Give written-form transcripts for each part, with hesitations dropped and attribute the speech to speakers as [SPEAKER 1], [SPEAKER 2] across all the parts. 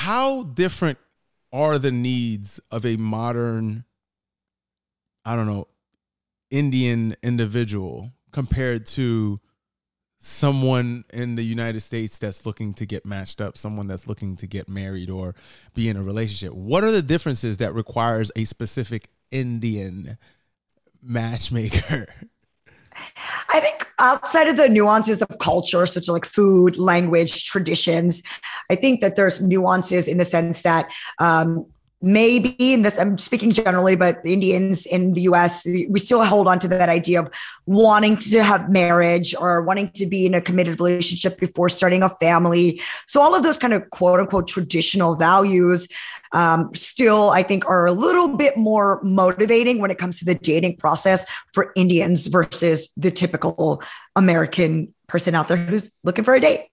[SPEAKER 1] how different are the needs of a modern, I don't know, Indian individual compared to someone in the United States that's looking to get matched up, someone that's looking to get married or be in a relationship? What are the differences that requires a specific Indian matchmaker?
[SPEAKER 2] I think outside of the nuances of culture, such as like food, language, traditions, I think that there's nuances in the sense that maybe in this, I'm speaking generally, but the Indians in the US, we still hold on to that idea of wanting to have marriage or wanting to be in a committed relationship before starting a family. So all of those kind of quote unquote traditional values still, I think, are a little bit more motivating when it comes to the dating process for Indians versus the typical American person out there who's looking for a date.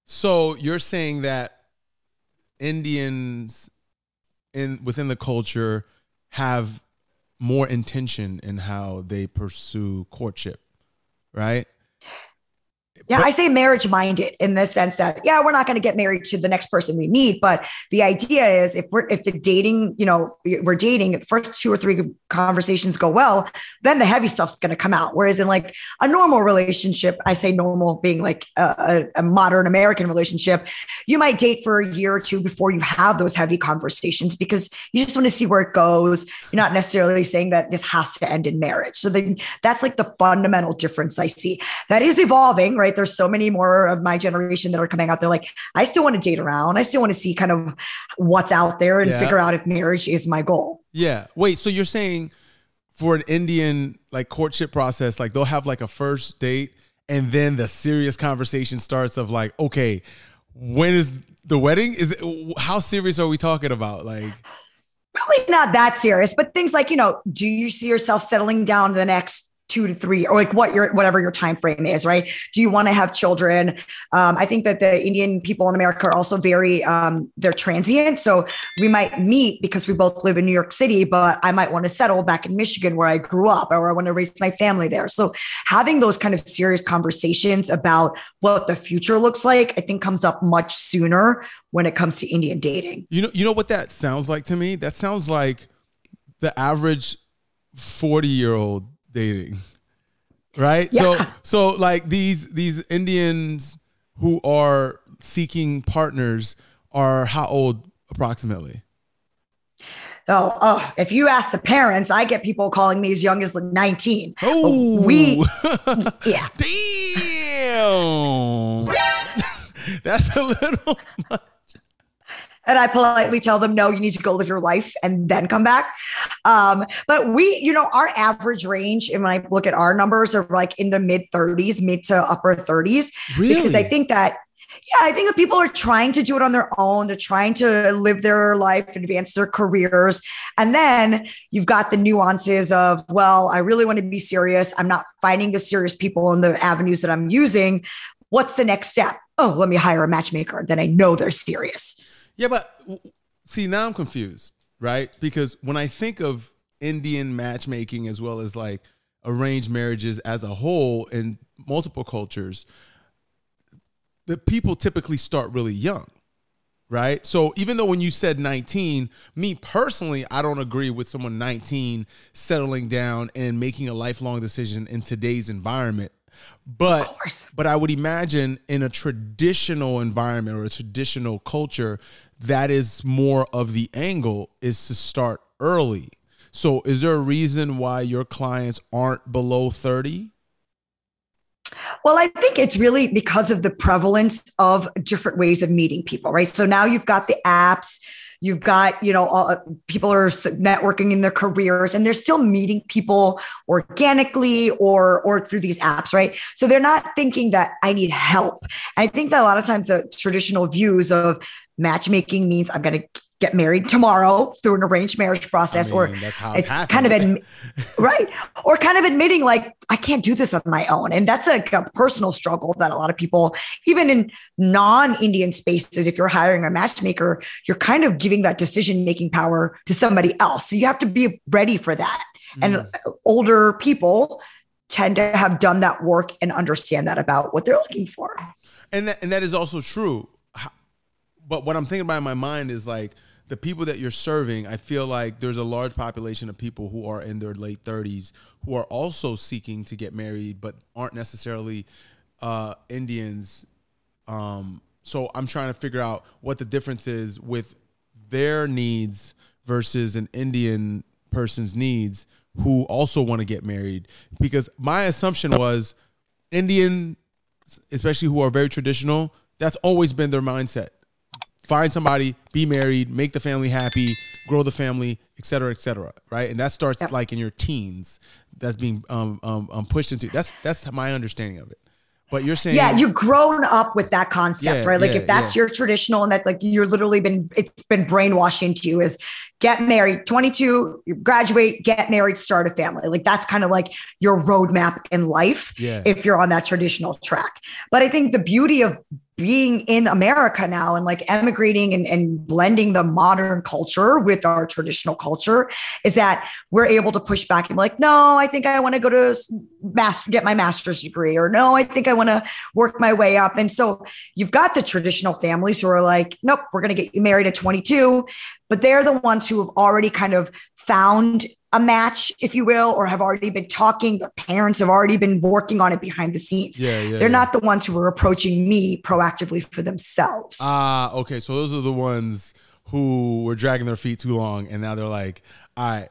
[SPEAKER 1] So you're saying that Indians within the culture have more intention in how they pursue courtship, right?
[SPEAKER 2] Yeah, I say marriage minded in the sense that, yeah, we're not going to get married to the next person we meet. But the idea is if the dating, we're dating, the first 2 or 3 conversations go well, then the heavy stuff's going to come out. Whereas in like a normal relationship, I say normal being like a modern American relationship, you might date for a year or 2 before you have those heavy conversations because you just want to see where it goes. You're not necessarily saying that this has to end in marriage. So then that's like the fundamental difference I see. That is evolving, right? There's so many more of my generation that are coming out there. Like, I still want to date around. I still want to see kind of what's out there and figure out if marriage is my goal.
[SPEAKER 1] Yeah. Wait, so you're saying for an Indian like courtship process, like they'll have like a first date and then the serious conversation starts of like, okay, when is the wedding? How serious are we talking about? Like,
[SPEAKER 2] probably not that serious, but things like, do you see yourself settling down the next 2 to 3, or like whatever your time frame is, right? Do you want to have children? I think that the Indian people in America are also very, they're transient. So we might meet because we both live in New York City, but I might want to settle back in Michigan where I grew up, or I want to raise my family there. So having those kind of serious conversations about what the future looks like, I think comes up much sooner when it comes to Indian dating.
[SPEAKER 1] You know what that sounds like to me? That sounds like the average 40-year-old dating, right?
[SPEAKER 2] Yeah.
[SPEAKER 1] So like these Indians who are seeking partners are how old approximately?
[SPEAKER 2] Oh, if you ask the parents, I get people calling me as young as like 19.
[SPEAKER 1] Oh,
[SPEAKER 2] yeah.
[SPEAKER 1] Damn. That's a little much.
[SPEAKER 2] And I politely tell them, no, you need to go live your life and then come back. But our average range, and when I look at our numbers, are like in the mid to upper 30s.
[SPEAKER 1] Really?
[SPEAKER 2] Because I think that people are trying to do it on their own. They're trying to live their life, advance their careers. And then you've got the nuances of, well, I really want to be serious. I'm not finding the serious people in the avenues that I'm using. What's the next step? Oh, let me hire a matchmaker. Then I know they're serious.
[SPEAKER 1] Yeah, but see, now I'm confused, right? Because when I think of Indian matchmaking as well as like arranged marriages as a whole in multiple cultures, the people typically start really young, right? So even though when you said 19, me personally, I don't agree with someone 19 settling down and making a lifelong decision in today's environment. But I would imagine in a traditional environment or a traditional culture, that is more of the angle, is to start early. So is there a reason why your clients aren't below 30?
[SPEAKER 2] Well, I think it's really because of the prevalence of different ways of meeting people, right? So now you've got the apps. You've got, people are networking in their careers and they're still meeting people organically or through these apps, right? So they're not thinking that I need help. And I think that a lot of times the traditional views of matchmaking means I'm going to get married tomorrow through an arranged marriage process,
[SPEAKER 1] that's how
[SPEAKER 2] it's kind of right. Or kind of admitting like, I can't do this on my own. And that's a personal struggle that a lot of people, even in non-Indian spaces, if you're hiring a matchmaker, you're kind of giving that decision-making power to somebody else. So you have to be ready for that. And older people tend to have done that work and understand that about what they're looking for.
[SPEAKER 1] And that is also true. but what I'm thinking about in my mind is like the people that you're serving. I feel like there's a large population of people who are in their late 30s who are also seeking to get married, but aren't necessarily Indians. So I'm trying to figure out what the difference is with their needs versus an Indian person's needs who also want to get married. Because my assumption was Indian, especially who are very traditional, that's always been their mindset. Find somebody, be married, make the family happy, grow the family, et cetera, right? And that starts like in your teens. That's being pushed into. That's my understanding of it. But you're saying,
[SPEAKER 2] you've grown up with that concept, right? Like if that's your traditional and that like you're literally it's been brainwashed into you is get married, 22, you graduate, get married, start a family. Like that's kind of like your roadmap in life if you're on that traditional track. But I think the beauty of being in America now and like emigrating and blending the modern culture with our traditional culture is that we're able to push back and be like, no, I think I want to go to get my master's degree, or no, I think I want to work my way up. And so you've got the traditional families who are like, nope, we're going to get you married at 22, but they're the ones who have already kind of found a match, if you will, or have already been talking. Their parents have already been working on it behind the scenes. They're not the ones who are approaching me proactively for themselves.
[SPEAKER 1] Okay. So those are the ones who were dragging their feet too long. And now they're like, all right,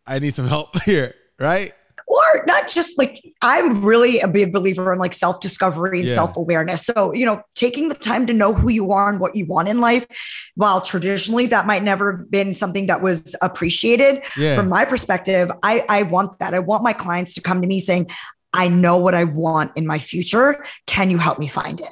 [SPEAKER 1] I need some help here. Right.
[SPEAKER 2] Or not just like, I'm really a big believer in like self-discovery and self-awareness. So, taking the time to know who you are and what you want in life, while traditionally that might never have been something that was appreciated. From my perspective, I want that. I want my clients to come to me saying, I know what I want in my future. Can you help me find it?